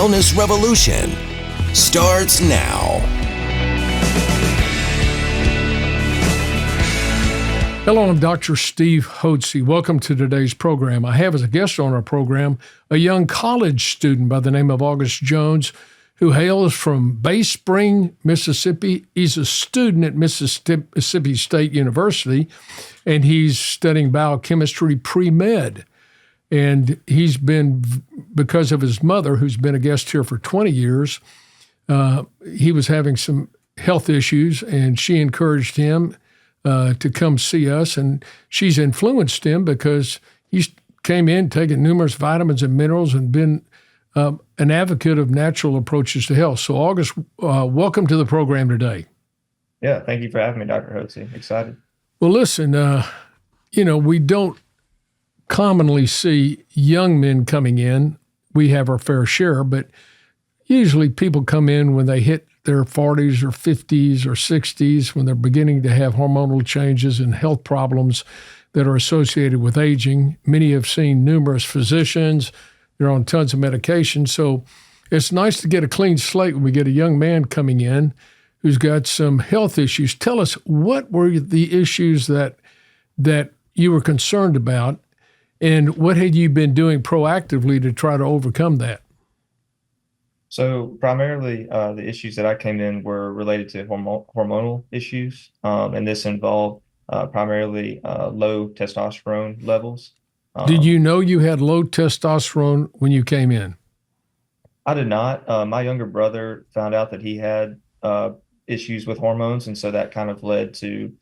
wellness revolution starts now. Hello, I'm Dr. Steve Hotze. Welcome to today's program. I have as a guest on our program a young college student by the name of August Jones, who hails from Bay Spring, Mississippi. He's a student at Mississippi State University, and he's studying biochemistry pre-med. And he's been, because of his mother, who's been a guest here for 20 years, he was having some health issues, and she encouraged him to come see us. And she's influenced him because he came in taking numerous vitamins and minerals and been an advocate of natural approaches to health. So, August, welcome to the program today. Yeah, thank you for having me, Dr. Hotze. Excited. Well, listen, we don't commonly see young men coming in. We have our fair share, but usually people come in when they hit their 40s or 50s or 60s, when they're beginning to have hormonal changes and health problems that are associated with aging. Many have seen numerous physicians. They're on tons of medication. So it's nice to get a clean slate when we get a young man coming in who's got some health issues. Tell us, what were the issues that you were concerned about, and what had you been doing proactively to try to overcome that? So primarily, the issues that I came in were related to hormonal issues, and this involved primarily low testosterone levels. Did you know you had low testosterone when you came in? I did not. My younger brother found out that he had issues with hormones, and so that kind of led to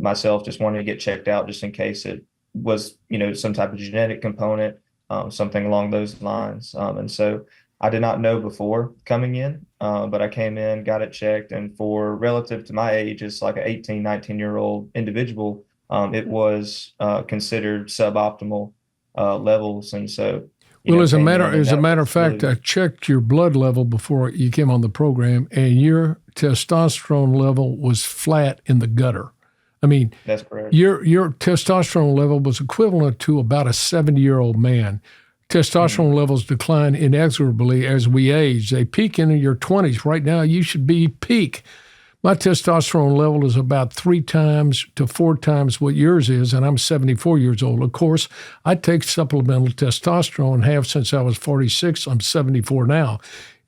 myself just wanting to get checked out just in case it was, some type of genetic component, something along those lines. And so I did not know before coming in, but I came in, got it checked, and for relative to my age, as like an 18, 19-year-old individual, it was considered suboptimal levels. And so, as a matter of fact, I checked your blood level before you came on the program, and your testosterone level was flat in the gutter. I mean, that's correct. Your testosterone level was equivalent to about a 70-year-old man. Testosterone levels decline inexorably as we age. They peak in your 20s. Right now, you should be peak. My testosterone level is about 3 times to 4 times what yours is, and I'm 74 years old. Of course, I take supplemental testosterone, have since I was 46. I'm 74 now.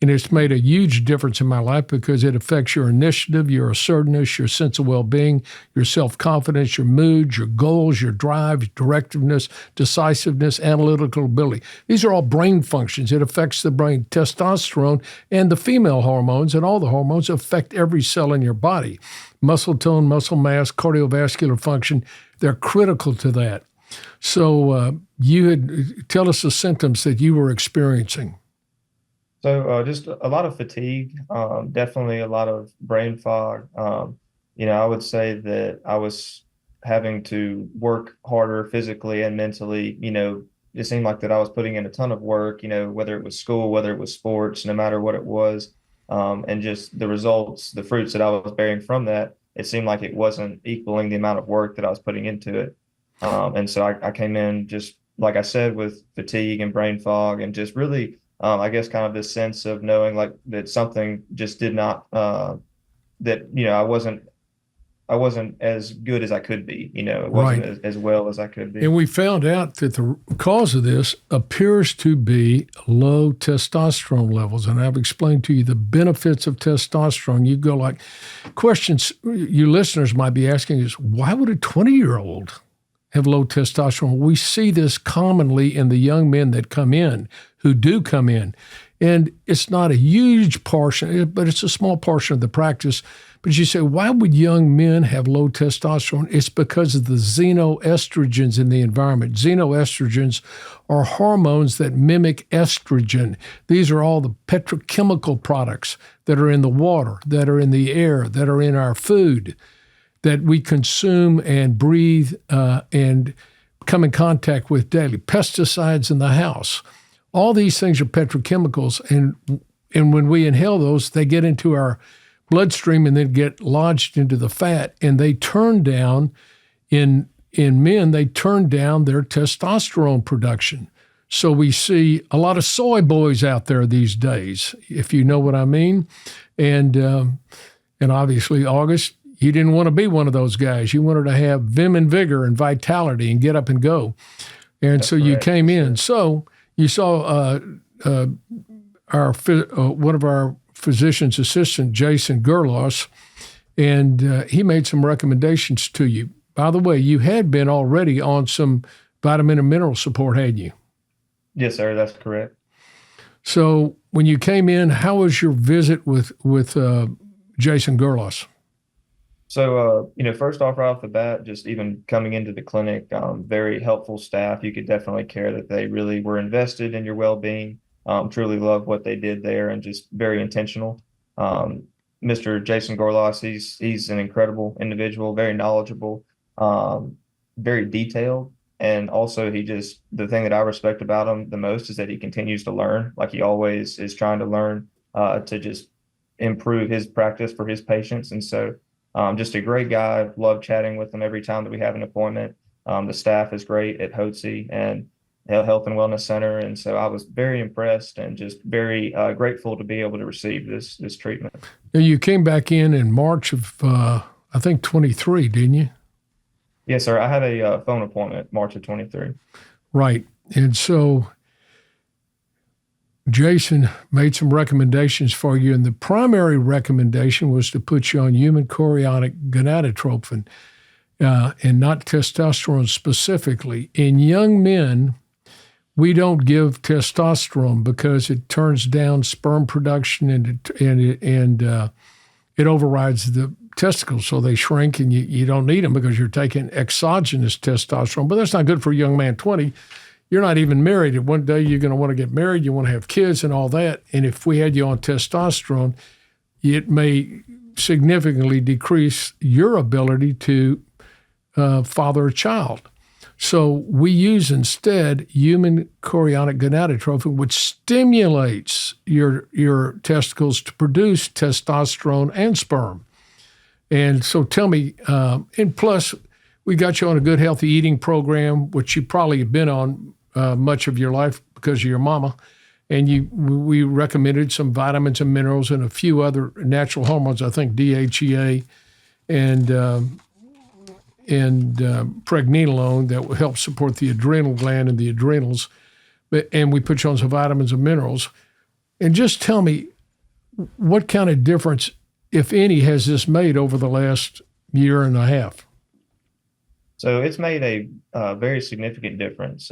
And it's made a huge difference in my life because it affects your initiative, your assertiveness, your sense of well-being, your self-confidence, your mood, your goals, your drive, directiveness, decisiveness, analytical ability. These are all brain functions. It affects the brain. Testosterone and the female hormones and all the hormones affect every cell in your body. Muscle tone, muscle mass, cardiovascular function, they're critical to that. So tell us the symptoms that you were experiencing. So just a lot of fatigue, definitely a lot of brain fog. I would say that I was having to work harder physically and mentally. It seemed like that I was putting in a ton of work, whether it was school, whether it was sports, no matter what it was. And just the results, the fruits that I was bearing from that, it seemed like it wasn't equaling the amount of work that I was putting into it. And so I came in just, like I said, with fatigue and brain fog and just really I guess kind of this sense of knowing like that something just did not, I wasn't as good as I could be, it wasn't as well as I could be. And we found out that the cause of this appears to be low testosterone levels. And I've explained to you the benefits of testosterone. You go like, questions you listeners might be asking is, why would a 20-year-old have low testosterone? We see this commonly in the young men that come in, who do come in. And it's not a huge portion, but it's a small portion of the practice. But you say, why would young men have low testosterone? It's because of the xenoestrogens in the environment. Xenoestrogens are hormones that mimic estrogen. These are all the petrochemical products that are in the water, that are in the air, that are in our food, that we consume and breathe and come in contact with daily. Pesticides in the house. All these things are petrochemicals, and when we inhale those, they get into our bloodstream and then get lodged into the fat, and they turn down, in men, they turn down their testosterone production. So we see a lot of soy boys out there these days, if you know what I mean. And obviously, August, you didn't want to be one of those guys. You wanted to have vim and vigor and vitality and get up and go. And so you came in. So you saw one of our physician's assistant, Jason Gerlos, and he made some recommendations to you. By the way, you had been already on some vitamin and mineral support, hadn't you? Yes, sir. That's correct. So when you came in, how was your visit with Jason Gerlos? So, first off, right off the bat, just even coming into the clinic, very helpful staff. You could definitely care that they really were invested in your well-being, truly love what they did there, and just very intentional. Mr. Jason Gorlas, he's an incredible individual, very knowledgeable, very detailed. And also the thing that I respect about him the most is that he continues to learn. Like, he always is trying to learn to just improve his practice for his patients. And so just a great guy. Love chatting with him every time that we have an appointment. The staff is great at HOTC and Health and Wellness Center. And so I was very impressed and just very grateful to be able to receive this treatment. Now, you came back in March of, I think, 23, didn't you? Yes, sir. I had a phone appointment March of 23. Right. And so Jason made some recommendations for you, and the primary recommendation was to put you on human chorionic gonadotropin and not testosterone specifically. In young men, we don't give testosterone because it turns down sperm production and it overrides the testicles, so they shrink, and you don't need them because you're taking exogenous testosterone. But that's not good for a young man 20. You're not even married. And one day you're going to want to get married. You want to have kids and all that. And if we had you on testosterone, it may significantly decrease your ability to father a child. So we use instead human chorionic gonadotropin, which stimulates your testicles to produce testosterone and sperm. And so tell me, and plus we got you on a good healthy eating program, which you probably have been on much of your life because of your mama. And we recommended some vitamins and minerals and a few other natural hormones, I think DHEA and pregnenolone that will help support the adrenal gland and the adrenals. And we put you on some vitamins and minerals. And just tell me, what kind of difference, if any, has this made over the last year and a half? So it's made a very significant difference.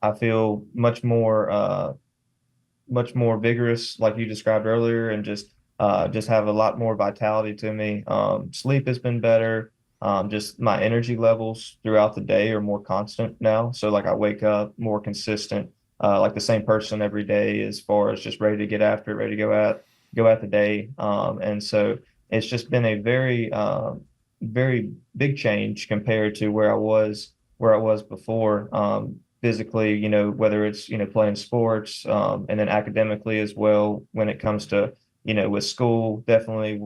I feel much more vigorous, like you described earlier, and just have a lot more vitality to me. Sleep has been better. Just my energy levels throughout the day are more constant now. So like I wake up more consistent, like the same person every day as far as just ready to get after it, ready to go at the day. And so it's just been a very big change compared to where I was before, physically, whether it's, playing sports, and then academically as well, when it comes to, with school, definitely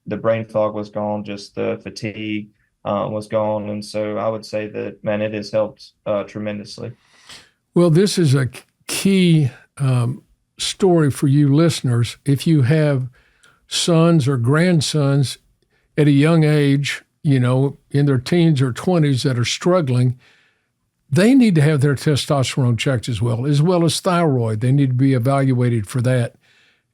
the brain fog was gone, just the fatigue, was gone. And so I would say that, man, it has helped, tremendously. Well, this is a key, story for you listeners. If you have sons or grandsons at a young age, in their teens or 20s that are struggling, they need to have their testosterone checked as well as thyroid. They need to be evaluated for that.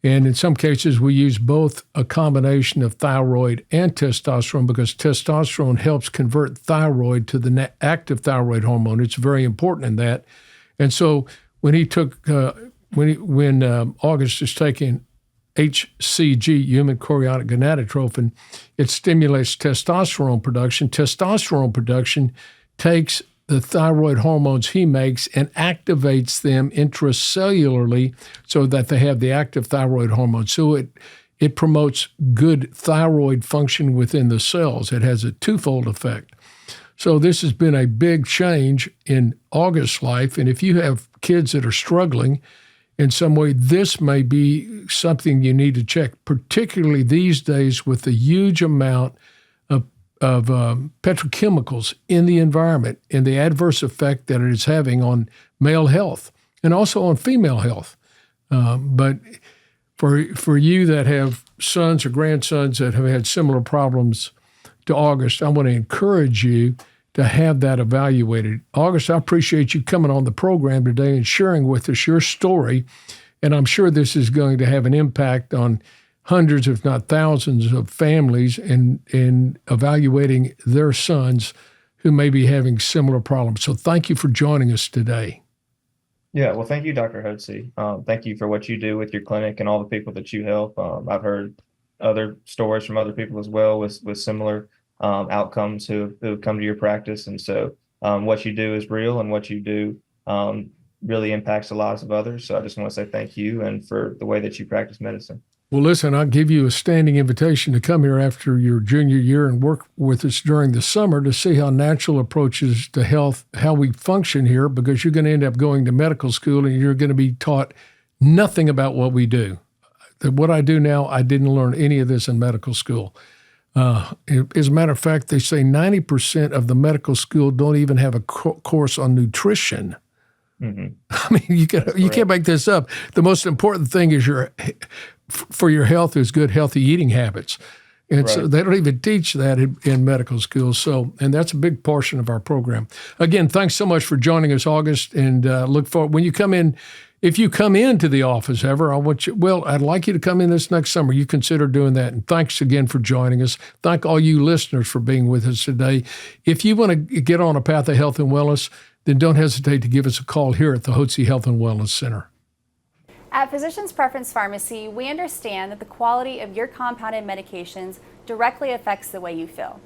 And in some cases, we use both a combination of thyroid and testosterone because testosterone helps convert thyroid to the active thyroid hormone. It's very important in that. And so when August is taking HCG, human chorionic gonadotropin, it stimulates testosterone production. Testosterone production takes the thyroid hormones he makes and activates them intracellularly so that they have the active thyroid hormone. So it promotes good thyroid function within the cells. It has a twofold effect. So this has been a big change in August's life. And if you have kids that are struggling in some way, this may be something you need to check, particularly these days with the huge amount of petrochemicals in the environment and the adverse effect that it is having on male health and also on female health. But for you that have sons or grandsons that have had similar problems to August, I want to encourage you to have that evaluated. August, I appreciate you coming on the program today and sharing with us your story. And I'm sure this is going to have an impact on hundreds, if not thousands, of families in evaluating their sons who may be having similar problems. So thank you for joining us today. Yeah, well, thank you, Dr. Hotze. Thank you for what you do with your clinic and all the people that you help. I've heard other stories from other people as well with similar outcomes who come to your practice. And so what you do is real, and what you do really impacts the lives of others. So I just want to say thank you and for the way that you practice medicine. Well, listen, I'll give you a standing invitation to come here after your junior year and work with us during the summer to see how natural approaches to health, how we function here, because you're going to end up going to medical school and you're going to be taught nothing about what we do. What I do now, I didn't learn any of this in medical school. As a matter of fact, they say 90% of the medical school don't even have a course on nutrition. Mm-hmm. I mean, you can't make this up. The most important thing is for your health is good, healthy eating habits. And right. So they don't even teach that in medical schools. So, and that's a big portion of our program. Again, thanks so much for joining us, August, and look forward. When you come in, if you come into the office ever, I'd like you to come in this next summer. You consider doing that. And thanks again for joining us. Thank all you listeners for being with us today. If you want to get on a path of health and wellness, then don't hesitate to give us a call here at the Hotze Health and Wellness Center. At Physicians Preference Pharmacy, we understand that the quality of your compounded medications directly affects the way you feel,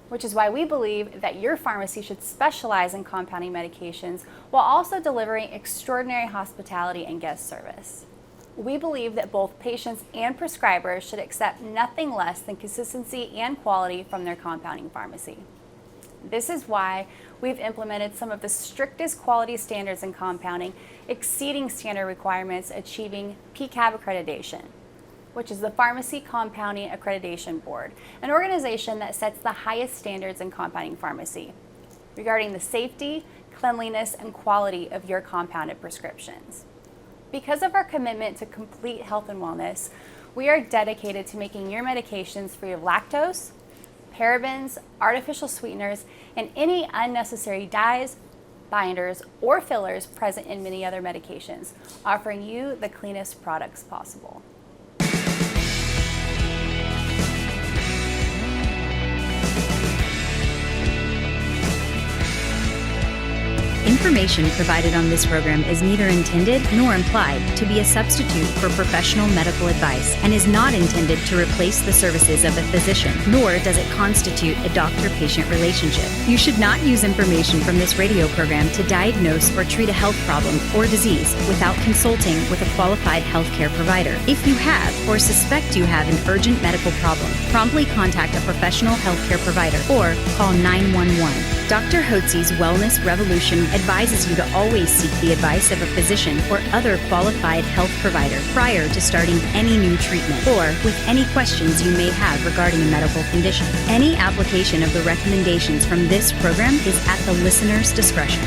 which is why we believe that your pharmacy should specialize in compounding medications while also delivering extraordinary hospitality and guest service. We believe that both patients and prescribers should accept nothing less than consistency and quality from their compounding pharmacy. This is why we've implemented some of the strictest quality standards in compounding, exceeding standard requirements, achieving PCAB accreditation, which is the Pharmacy Compounding Accreditation Board, an organization that sets the highest standards in compounding pharmacy regarding the safety, cleanliness, and quality of your compounded prescriptions. Because of our commitment to complete health and wellness, we are dedicated to making your medications free of lactose, parabens, artificial sweeteners, and any unnecessary dyes, binders, or fillers present in many other medications, offering you the cleanest products possible. Information provided on this program is neither intended nor implied to be a substitute for professional medical advice and is not intended to replace the services of a physician, nor does it constitute a doctor-patient relationship. You should not use information from this radio program to diagnose or treat a health problem or disease without consulting with a qualified healthcare provider. If you have or suspect you have an urgent medical problem, promptly contact a professional healthcare provider or call 911. Dr. Hotze's Wellness Revolution advises you to always seek the advice of a physician or other qualified health provider prior to starting any new treatment or with any questions you may have regarding a medical condition. Any application of the recommendations from this program is at the listener's discretion.